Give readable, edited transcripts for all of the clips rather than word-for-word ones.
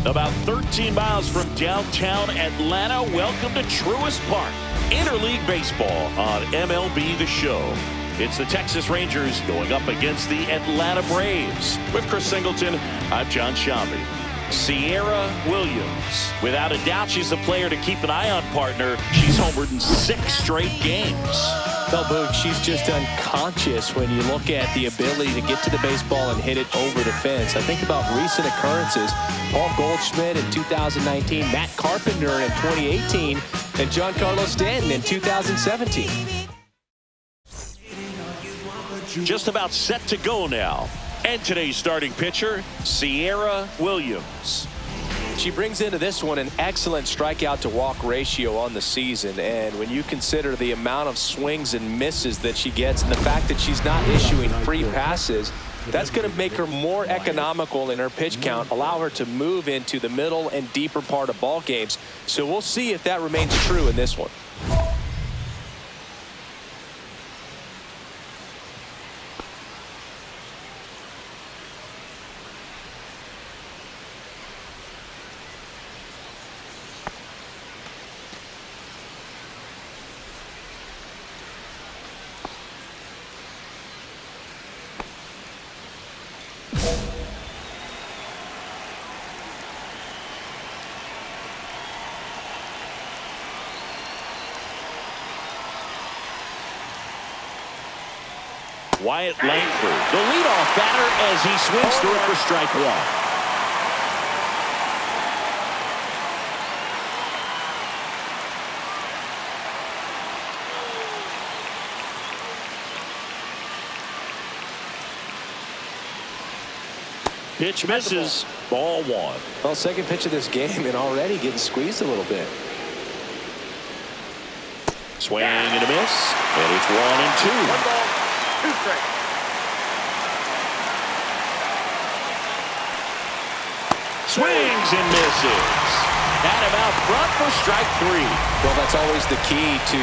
About 13 miles from downtown Atlanta, welcome to Truist Park. Interleague baseball on MLB The Show. It's the Texas Rangers going up against the Atlanta Braves. With Chris Singleton, I'm John Shambi. Kiara Williams. Without a doubt, she's the player to keep an eye on, partner. She's homered in 6 straight games. Well, Boog, she's just unconscious when you look at the ability to get to the baseball and hit it over the fence. I think about recent occurrences. Paul Goldschmidt in 2019, Matt Carpenter in 2018, and Giancarlo Stanton in 2017. Just about set to go now. And today's starting pitcher, Kiara Williams. She brings into this one an excellent strikeout to walk ratio on the season. And when you consider the amount of swings and misses that she gets and the fact that she's not issuing free passes, that's going to make her more economical in her pitch count, allow her to move into the middle and deeper part of ball games. So we'll see if that remains true in this one. Wyatt Langford, the leadoff batter, as he swings through it for strike 1. Pitch misses. Ball 1. Well, second pitch of this game and already getting squeezed a little bit. Swing and a miss. And it's 1-2. 1 ball. 2 strikes. Swings and misses. Got him out front for strike 3. Well, that's always the key to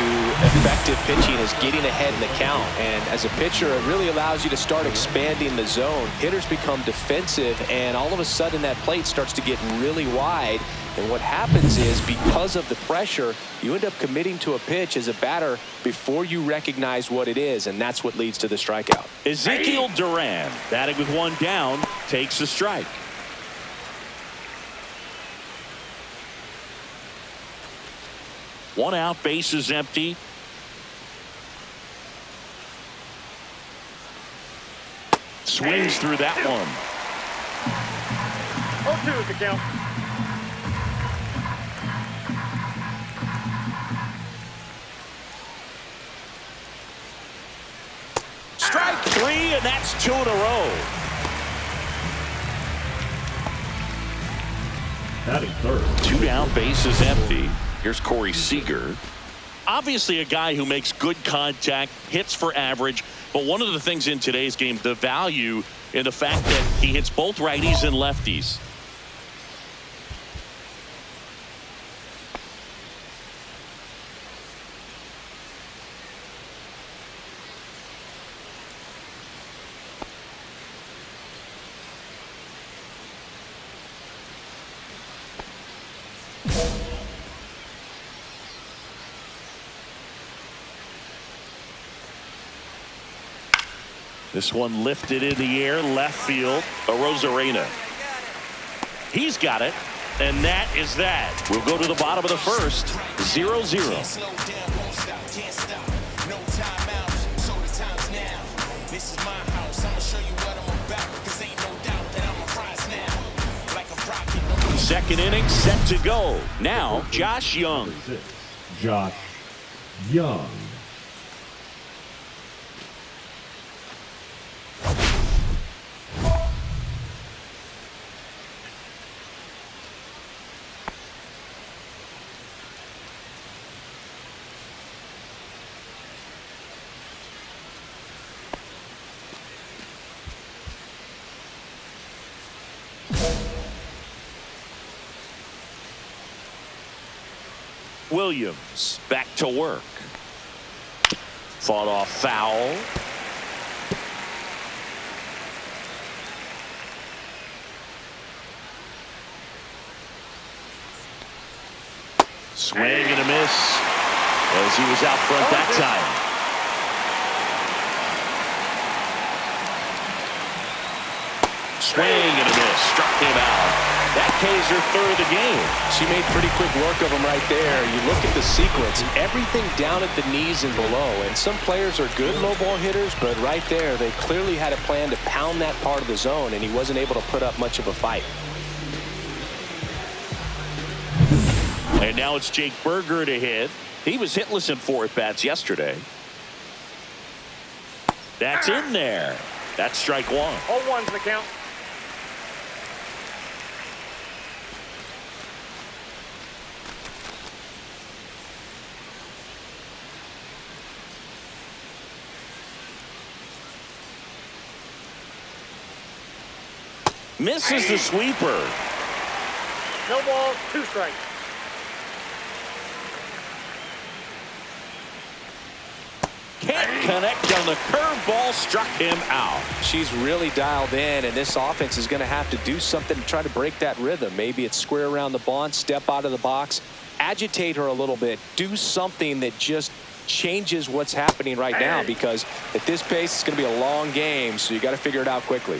effective pitching, is getting ahead in the count. And as a pitcher, it really allows you to start expanding the zone. Hitters become defensive, and all of a sudden that plate starts to get really wide. And what happens is, because of the pressure, you end up committing to a pitch as a batter before you recognize what it is, and that's what leads to the strikeout. Ezekiel Duran, batting with 1 down, takes a strike. One out, base is empty. Swings through that one. 0-2 is the count. Strike 3, and that's 2 in a row. Batting third. 2 down, base is empty. Here's Corey Seager. Obviously a guy who makes good contact, hits for average, but one of the things in today's game, the value in the fact that he hits both righties and lefties. This one lifted in the air, left field. Arozarena. He's got it, and that is that. We'll go to the bottom of the first. 0-0. Second inning set to go. Now, Josh Young. Josh Young. Williams back to work. Fought off foul. Swing and a miss as he was out front that time. Swing and a miss. Struck him out. That K's her third of the game. She made pretty quick work of him right there. You look at the sequence, everything down at the knees and below. And some players are good low ball hitters, but right there, they clearly had a plan to pound that part of the zone, and he wasn't able to put up much of a fight. And now it's Jake Berger to hit. He was hitless in 4 at-bats yesterday. That's in there. That's strike one. 0-1's the count. Misses the sweeper. No balls, 2 strikes. Can't connect on the curveball. Struck him out. She's really dialed in, and this offense is going to have to do something to try to break that rhythm. Maybe it's square around the bunt, step out of the box, agitate her a little bit, do something that just changes what's happening right now, because at this pace it's going to be a long game, so you got to figure it out quickly.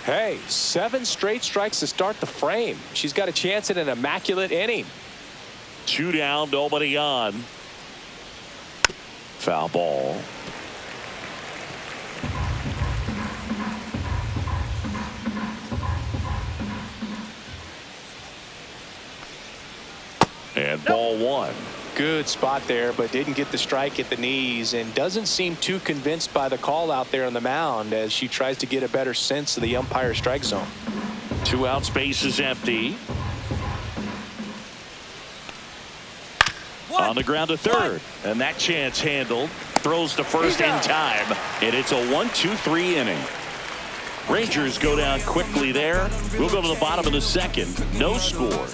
Hey, 7 straight strikes to start the frame. She's got a chance at an immaculate inning. 2 down, nobody on. Foul ball. And ball 1. Good spot there, but didn't get the strike at the knees, and doesn't seem too convinced by the call out there on the mound as she tries to get a better sense of the umpire strike zone. 2 out, space is empty. On the ground to third, and that chance handled. Throws to first in time, and it's a 1-2-3 inning. Rangers go down quickly there. We'll go to the bottom of the second. No score.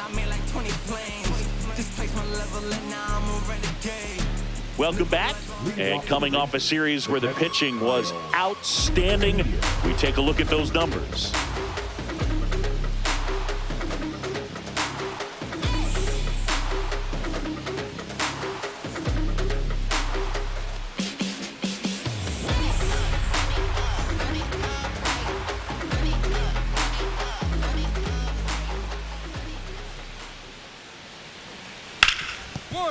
Welcome back, and coming off a series where the pitching was outstanding, we take a look at those numbers.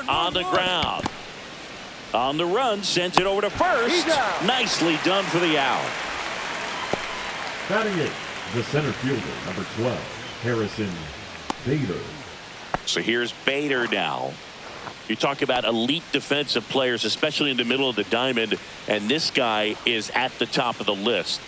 On the ground. On the run, sends it over to first. Nicely done for the out. Batting 8, the center fielder, number 12, Harrison Bader. So here's Bader now. You talk about elite defensive players, especially in the middle of the diamond, and this guy is at the top of the list.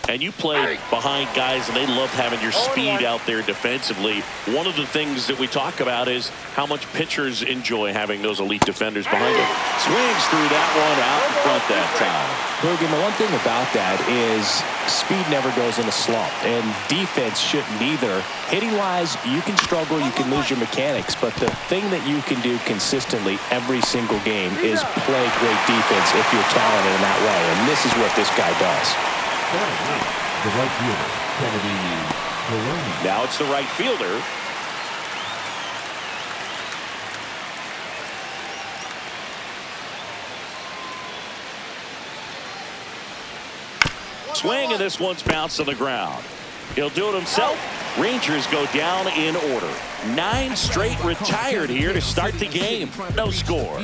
And you play behind guys, and they love having your speed out there defensively. One of the things that we talk about is how much pitchers enjoy having those elite defenders behind them. Swings through that one out in front that time. Logan, the one thing about that is speed never goes in a slump, and defense shouldn't either. Hitting-wise, you can struggle, you can lose your mechanics, but the thing that you can do consistently every single game is play great defense if you're talented in that way, and this is what this guy does. The right fielder, Kennedy Maloney. Now it's the right fielder. Swing, and this one's bounced on the ground. He'll do it himself. Rangers go down in order. 9 straight retired here to start the game. No score.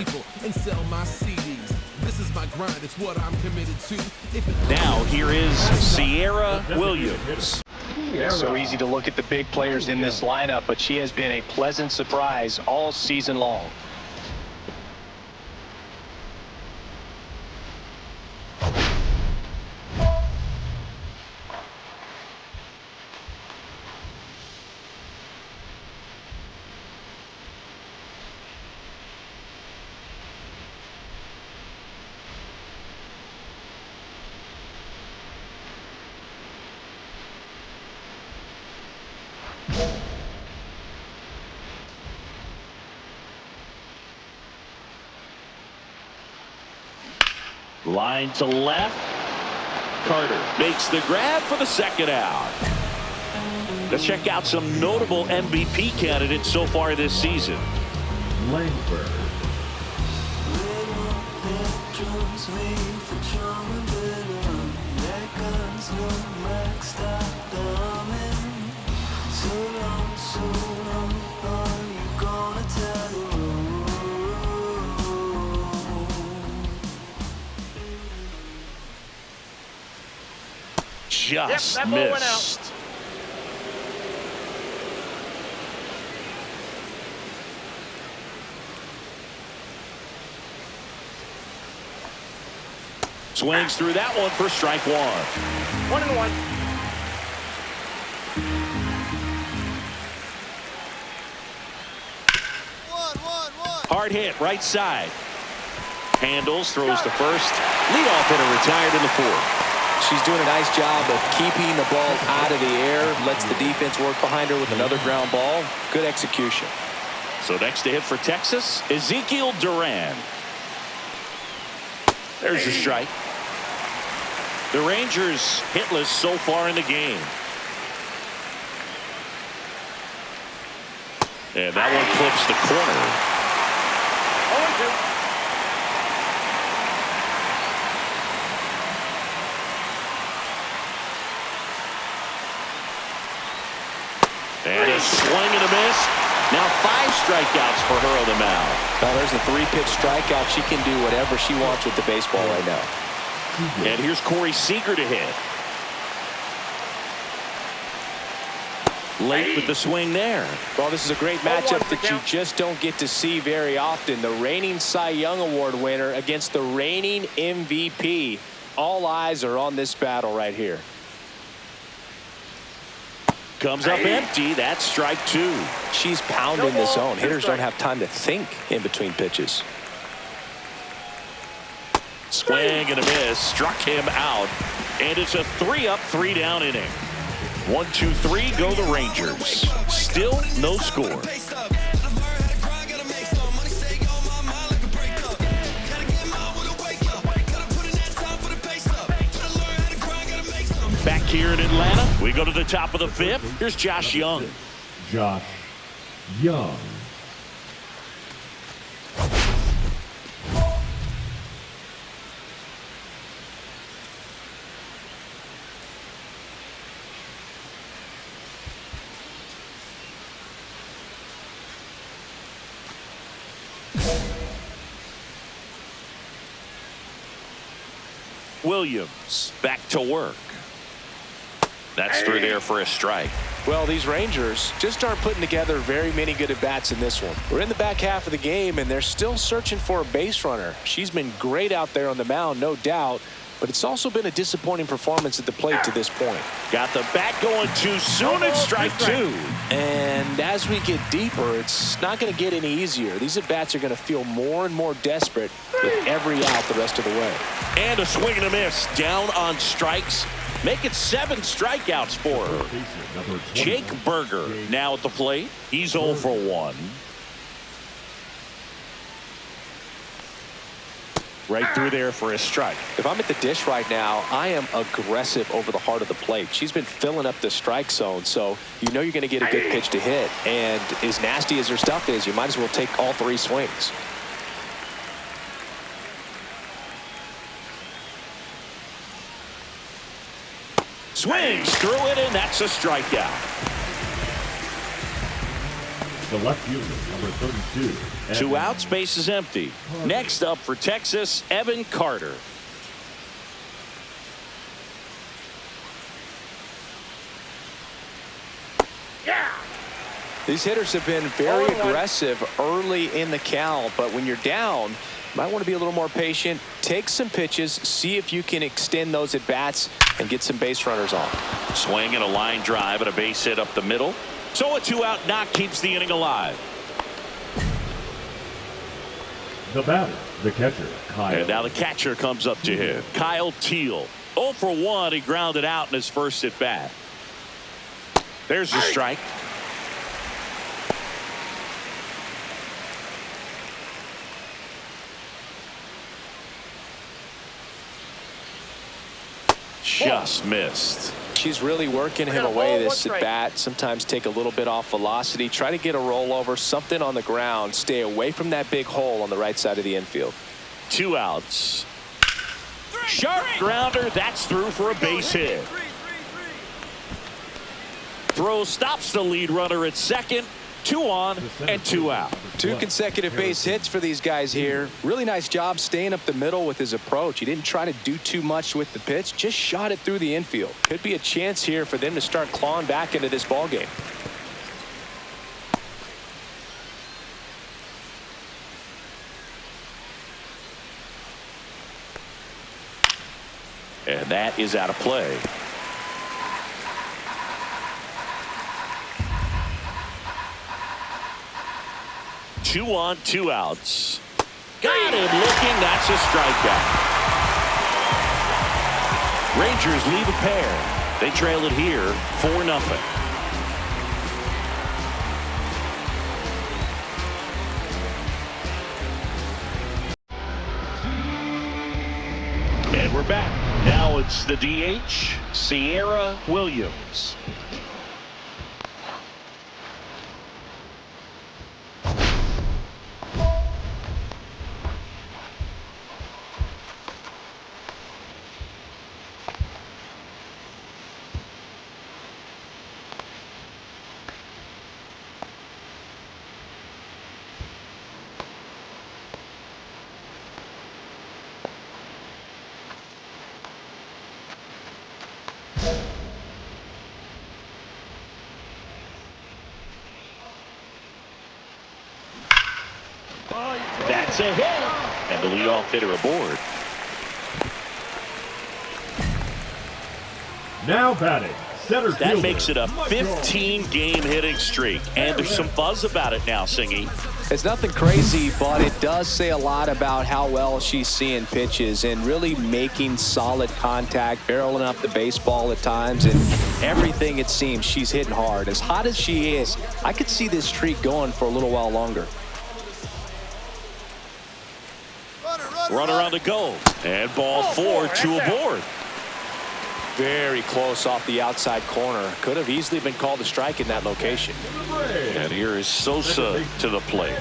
Now here is Kiara Williams. It's so easy to look at the big players in this lineup, but she has been a pleasant surprise all season long. Line to left. Carter makes the grab for the second out. Let's check out some notable MVP candidates so far this season. Langford. Just that ball went missed. Swings through that one for strike one. 1-1. Hard hit, right side. Handles, throws to first. Leadoff hitter retired in the fourth. She's doing a nice job of keeping the ball out of the air. Lets the defense work behind her with another ground ball. Good execution. So next to hit for Texas, Ezekiel Duran. There's your strike. The Rangers hitless so far in the game. And that one clips the corner. 0-2. And a swing and a miss. Now 5 strikeouts for her on the mound. Well, there's a 3-pitch strikeout. She can do whatever she wants with the baseball right now. And here's Corey Seager to hit. Late with the swing there. Well, this is a great matchup that you just don't get to see very often. The reigning Cy Young Award winner against the reigning MVP. All eyes are on this battle right here. Comes up empty. That's strike 2. She's pounding the zone. Hitters don't have time to think in between pitches. Swing and a miss. Struck him out. And it's a 3-up, 3-down inning. 1, 2, 3 go the Rangers. Still no score. Back here in Atlanta, we go to the top of the 5th. Here's Josh Young. Josh Young. Williams back to work. That's through there for a strike. Well, these Rangers just aren't putting together very many good at-bats in this one. We're in the back half of the game, and they're still searching for a base runner. She's been great out there on the mound, no doubt, but it's also been a disappointing performance at the plate to this point. Got the bat going too soon. It's strike 2. And as we get deeper, it's not going to get any easier. These at-bats are going to feel more and more desperate with every out the rest of the way. And a swing and a miss. Down on strikes. Make it 7 strikeouts for her. Jake Berger now at the plate. He's 0 for 1. Right through there for a strike. If I'm at the dish right now, I am aggressive over the heart of the plate. She's been filling up the strike zone, so you know you're going to get a good pitch to hit. And as nasty as her stuff is, you might as well take all 3 swings. Swings through it, and that's a strikeout. The left fielder, number 32. 2 outs, base is empty. Next up for Texas, Evan Carter. These hitters have been very aggressive early in the count, but when you're down, you might want to be a little more patient. Take some pitches, see if you can extend those at bats and get some base runners on. Swing and a line drive and a base hit up the middle. So a 2-out knock keeps the inning alive. The batter, the catcher, Kyle. And now the catcher comes up to him. Kyle Teal. 0 for 1. He grounded out in his first at bat. There's the strike. just missed. She's really working him away this at bat. Sometimes take a little bit off velocity. Try to get a rollover, something on the ground. Stay away from that big hole on the right side of the infield. 2 outs. Sharp grounder. That's through for a base hit. Throw stops the lead runner at second. 2 on and 2 out. 2 consecutive base hits for these guys here. Really nice job staying up the middle with his approach. He didn't try to do too much with the pitch, just shot it through the infield. Could be a chance here for them to start clawing back into this ball game. And that is out of play. Two on, 2 outs. Got him looking. That's a strikeout. Rangers leave a pair. They trail it here 4-0. And we're back. Now it's the DH, Kiara Williams. That's a hit. And the leadoff hitter aboard. Now batting, center fielder. That makes it a 15-game hitting streak. And there's some buzz about it now, Singy. It's nothing crazy, but it does say a lot about how well she's seeing pitches and really making solid contact, barreling up the baseball at times, and everything it seems she's hitting hard. As hot as she is, I could see this streak going for a little while longer. Runner on the go. And ball 4, 2 aboard. Very close off the outside corner. Could have easily been called a strike in that location. And here is Sosa to the plate.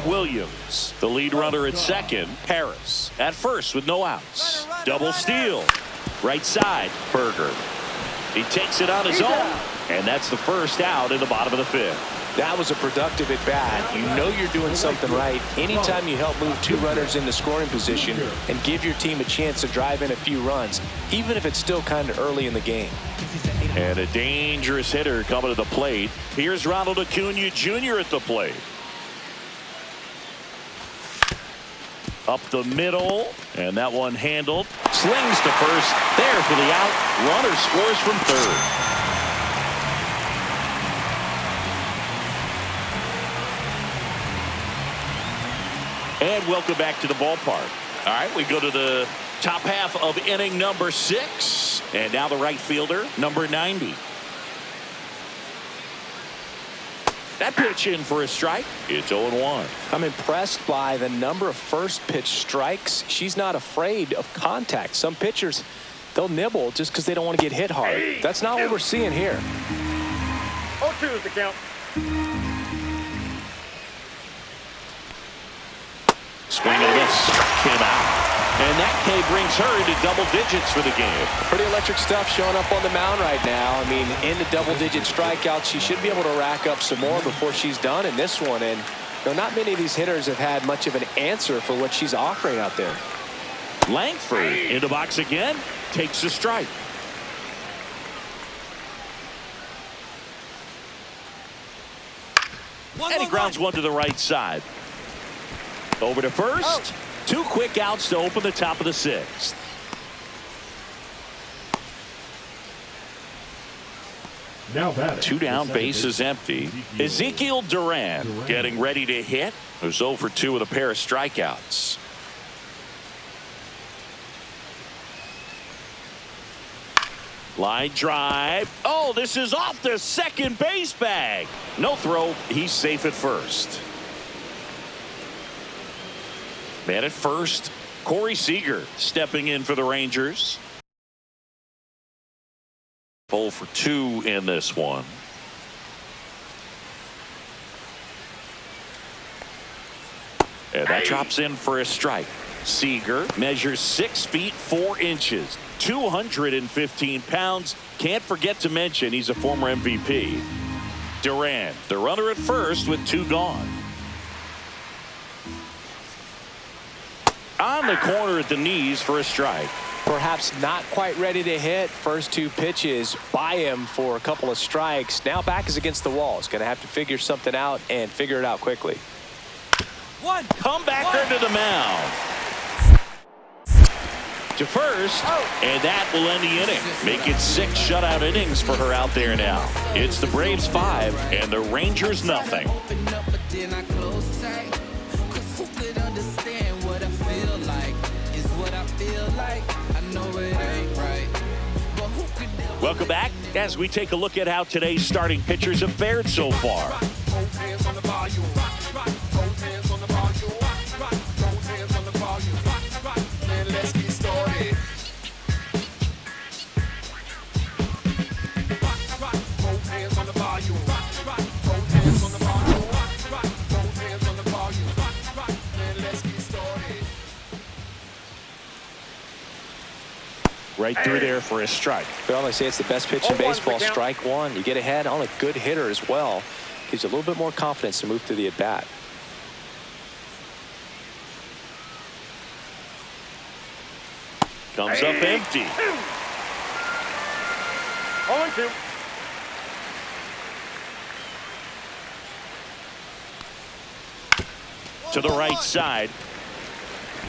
Williams, the lead runner at second. Harris at first with no outs. Double steal. Right side, Berger. He takes it on his own. And that's the first out in the bottom of the 5th. That was a productive at bat. You know you're doing something right anytime you help move 2 runners into scoring position and give your team a chance to drive in a few runs, even if it's still kind of early in the game. And a dangerous hitter coming to the plate. Here's Ronald Acuna Jr. at the plate. Up the middle, and that one handled. Slings to first, there for the out. Runner scores from third. And welcome back to the ballpark. All right, we go to the top half of inning number 6. And now the right fielder, number 90. That pitch in for a strike. It's 0-1. I'm impressed by the number of first pitch strikes. She's not afraid of contact. Some pitchers, they'll nibble just because they don't want to get hit hard. That's not what we're seeing here. 0-2 is the count. Swing and a miss. Came out. And that K brings her into double digits for the game. Pretty electric stuff showing up on the mound right now. I mean, into double-digit strikeouts. She should be able to rack up some more before she's done in this one. And you know, not many of these hitters have had much of an answer for what she's offering out there. Langford in the box again. Takes a strike. And he grounds one to the right side. Over to first. 2 quick outs to open the top of the 6th. Now batting. 2 down, bases empty. Ezekiel Duran getting ready to hit. Who's 0 for 2 with a pair of strikeouts. Line drive. Oh, this is off the second base bag. No throw. He's safe at first. Man at first, Corey Seager stepping in for the Rangers. 0 for 2 in this one. And that drops in for a strike. Seager measures 6 feet 4 inches, 215 pounds. Can't forget to mention he's a former MVP. Duran, the runner at first with 2 gone. On the corner at the knees for a strike. Perhaps not quite ready to hit. First 2 pitches by him for a couple of strikes. Now back is against the wall. He's going to have to figure something out and figure it out quickly. Comebacker to the mound. To first, and that will end the inning. Make it 6 shutout innings for her out there now. It's the Braves 5 and the Rangers nothing. Welcome back as we take a look at how today's starting pitchers have fared so far. Right through there for a strike. Well, they say it's the best pitch in baseball. Strike 1. You get ahead on a good hitter as well. Gives you a little bit more confidence to move through the at-bat. Comes up empty. 0-2. To the right side.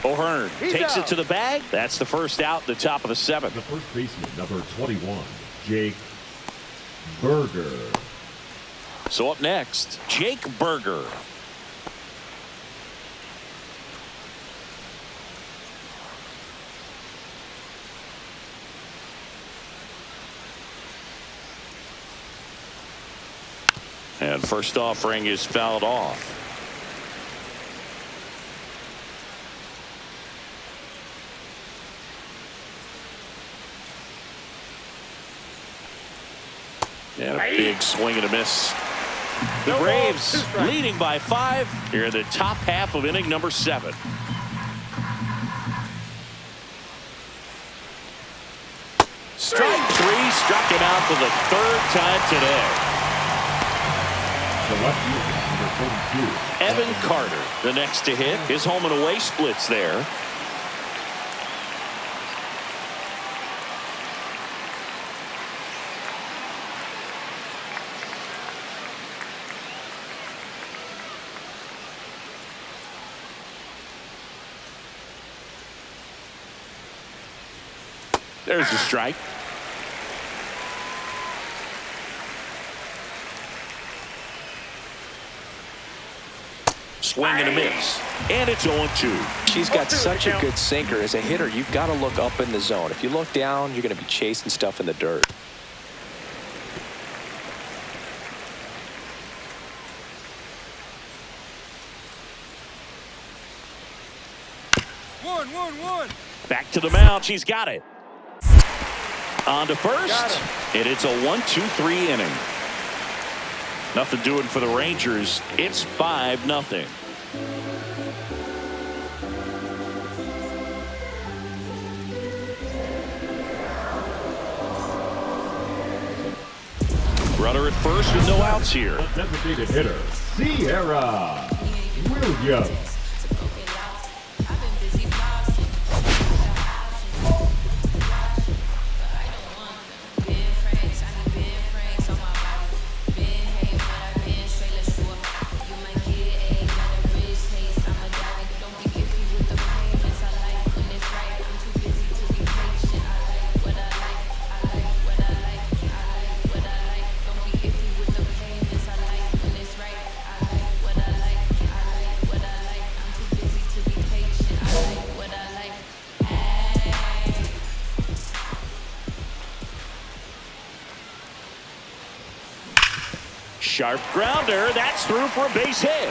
O'Hearn takes it to the bag. That's the first out, the top of the 7th. The first baseman, number 21, Jake Berger. So up next, Jake Berger. And first offering is fouled off. And a big swing and a miss. The Braves leading by 5 here in the top half of inning number 7. Strike 3, struck him out for the 3rd time today. The left fielder, number 42. Evan Carter, the next to hit. His home and away splits there. There's the strike. Swing and a miss. And it's 0-2. She's got such a good sinker. As a hitter, you've got to look up in the zone. If you look down, you're going to be chasing stuff in the dirt. One. Back to the mound. She's got it. On to first. And it's a 1-2-3 inning. Nothing doing for the Rangers. It's 5-0. Runner at first with no outs here. Designated hitter, Kiara Williams. Sharp grounder. That's through for a base hit.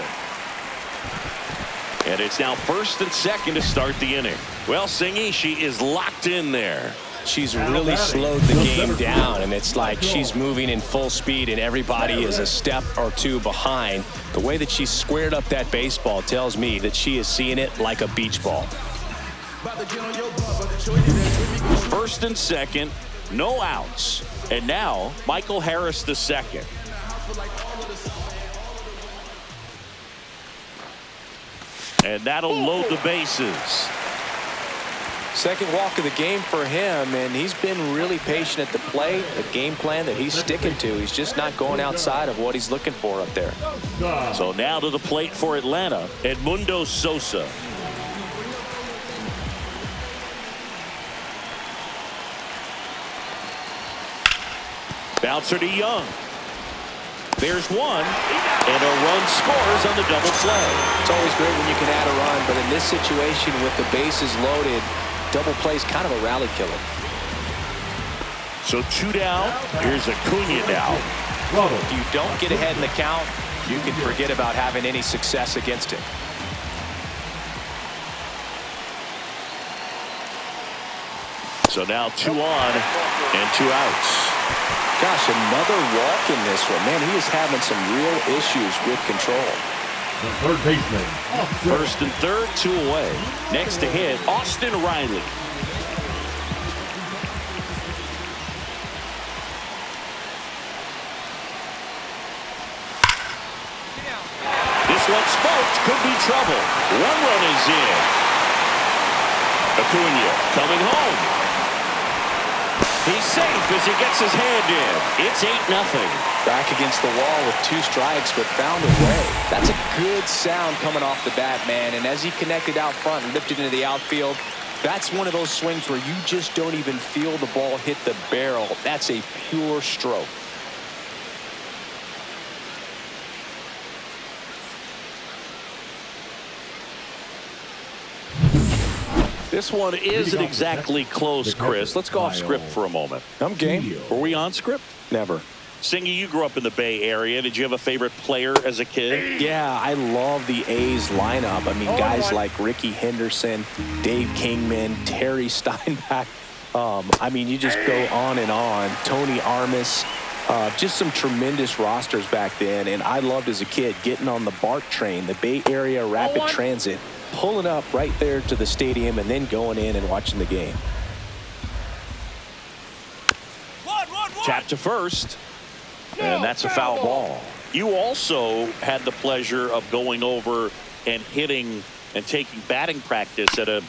And it's now first and second to start the inning. Well, Singy, she is locked in there. She's really slowed the game down, and it's like she's moving in full speed and everybody is a step or two behind. The way that she squared up that baseball tells me that she is seeing it like a beach ball. First and second, no outs. And now Michael Harris the second. And that'll load the bases. Second walk of the game for him, and he's been really patient at the plate. The game plan that he's sticking to, he's just not going outside of what he's looking for up there. So now to the plate for Atlanta, Edmundo Sosa. Bouncer to Young. There's one, and a run scores on the double play. It's always great when you can add a run, but in this situation with the bases loaded, double play is kind of a rally killer. So 2 down. Here's Acuna now. If you don't get ahead in the count, you can forget about having any success against him. So now 2 on and 2 outs. Gosh, another walk in this one. Man, he is having some real issues with control. The third baseman. First and third, 2 away. Next to hit, Austin Riley. This one spoked, could be trouble. 1 run is in. Acuna coming home. He's safe as he gets his hand in. It's 8-0. Back against the wall with 2 strikes, but found a way. That's a good sound coming off the bat, man. And as he connected out front and lifted into the outfield, that's one of those swings where you just don't even feel the ball hit the barrel. That's a pure stroke. This one isn't exactly close, Chris. Let's go off script for a moment. I'm game. Were we on script? Never. Singy, you grew up in the Bay Area. Did you have a favorite player as a kid? Yeah, I love the A's lineup. I mean, guys like Ricky Henderson, Dave Kingman, Terry Steinbach. I mean, you just go on and on. Tony Armas. Just some tremendous rosters back then. And I loved as a kid getting on the BART train, the Bay Area Rapid Transit, pulling up right there to the stadium and then going in and watching the game. Tap to first. And that's a foul ball. You also had the pleasure of going over and hitting and taking batting practice at a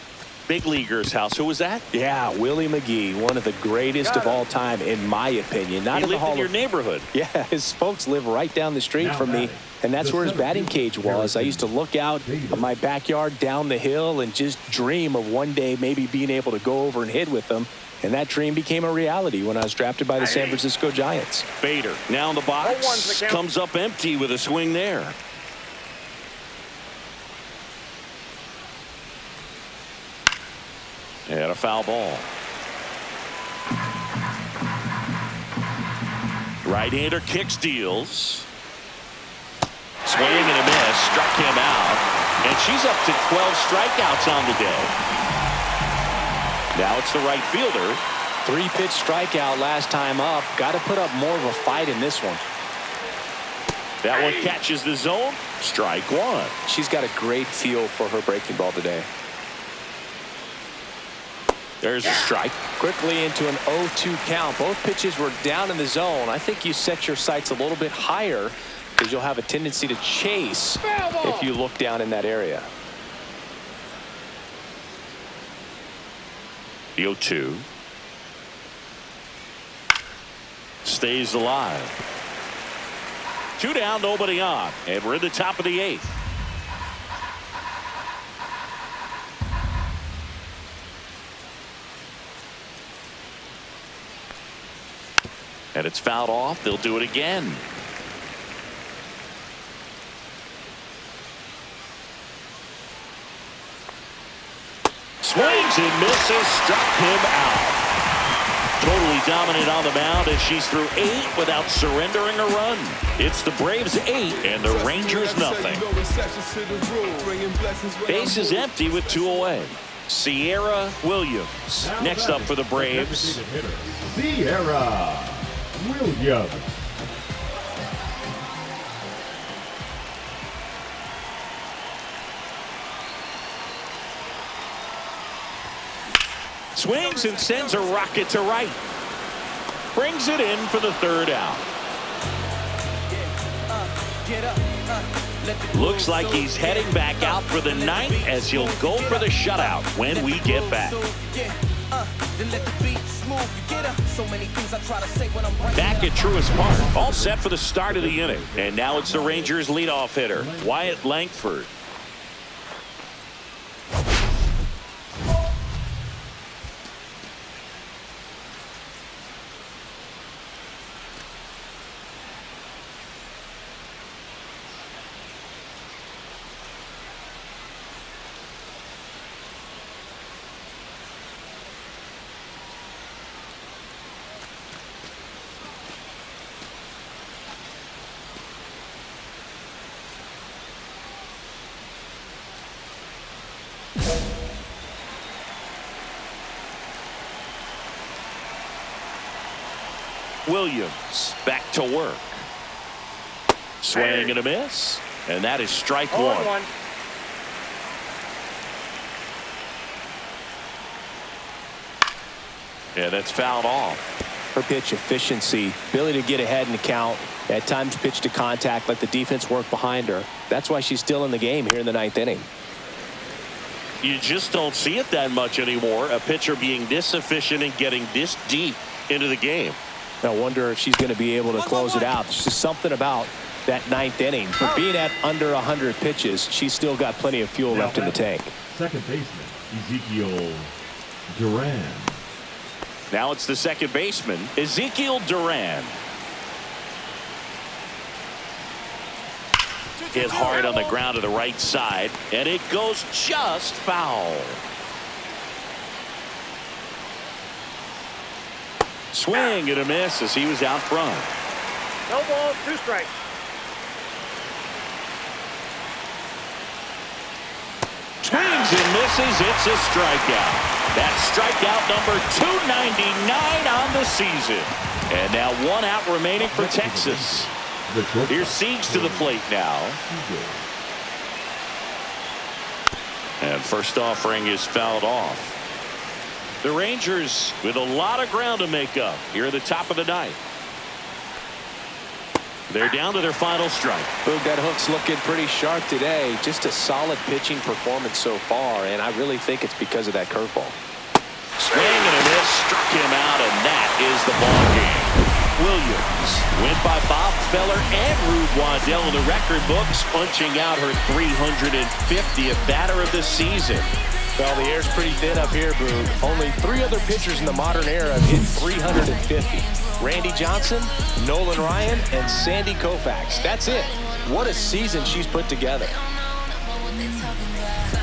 big leaguer's house. Who was that? Yeah, Willie McGee, one of the greatest of all time, in my opinion. Not in the Hall in your neighborhood. Yeah, his folks live right down the street from me, and that's where his batting cage was. I used to look out of my backyard down the hill and just dream of one day maybe being able to go over and hit with them. And that dream became a reality when I was drafted by the San Francisco Giants. Bader now in the box, comes up empty with a swing there. And a foul ball. Right-hander kicks, deals. Swing and a miss, struck him out. And she's up to 12 strikeouts on the day. Now it's the right fielder. 3-pitch strikeout last time up. Got to put up more of a fight in this one. That one catches the zone. Strike 1. She's got a great feel for her breaking ball today. There's a strike. Quickly into an 0-2 count. Both pitches were down in the zone. I think you set your sights a little bit higher because you'll have a tendency to chase if you look down in that area. The 0-2. Stays alive. 2 down, nobody on. And we're in the top of the 8th. And it's fouled off. They'll do it again. Swings and misses, struck him out. Totally dominant on the mound as she's through 8 without surrendering a run. It's the Braves 8 and the Rangers nothing. Base is empty with 2 away. Kiara Williams next up for the Braves. Kiara Williams. Swings and sends a rocket to right. Brings it in for the third out. Looks like he's heading back out for the ninth as he'll go for the shutout when we get back. Back at Truist Park, all set for the start of the inning. And now it's the Rangers leadoff hitter, Wyatt Langford. Williams back to work. Swing and a miss. And that is strike one. Yeah, that's fouled off. Her pitch efficiency, ability to get ahead in the count, at times pitch to contact, let the defense work behind her. That's why she's still in the game here in the ninth inning. You just don't see it that much anymore. A pitcher being this efficient and getting this deep into the game. I wonder if she's going to be able to close it out. There's just something about that ninth inning. For being at under 100 pitches, she's still got plenty of fuel left in the tank. Second baseman, Ezekiel Duran. Now it's the second baseman, Ezekiel Duran. Hit hard on the ground to the right side, and it goes just foul. Swing and a miss as he was out front. No ball, 2 strikes. Swings and misses. It's a strikeout. That's strikeout number 299 on the season. And now 1 out remaining for Texas. Here's Siege to the plate now. And first offering is fouled off. The Rangers with a lot of ground to make up here at the top of the ninth. They're down to their final strike. Boog, that hook's looking pretty sharp today. Just a solid pitching performance so far, and I really think it's because of that curveball. Swing and a miss, struck him out, and that is the ball game. Williams went by Bob Feller and Rude Waddell in the record books, punching out her 350th batter of the season. Well, the air's pretty thin up here, Boog. Only 3 other pitchers in the modern era have hit 350. Randy Johnson, Nolan Ryan, and Sandy Koufax. That's it. What a season she's put together.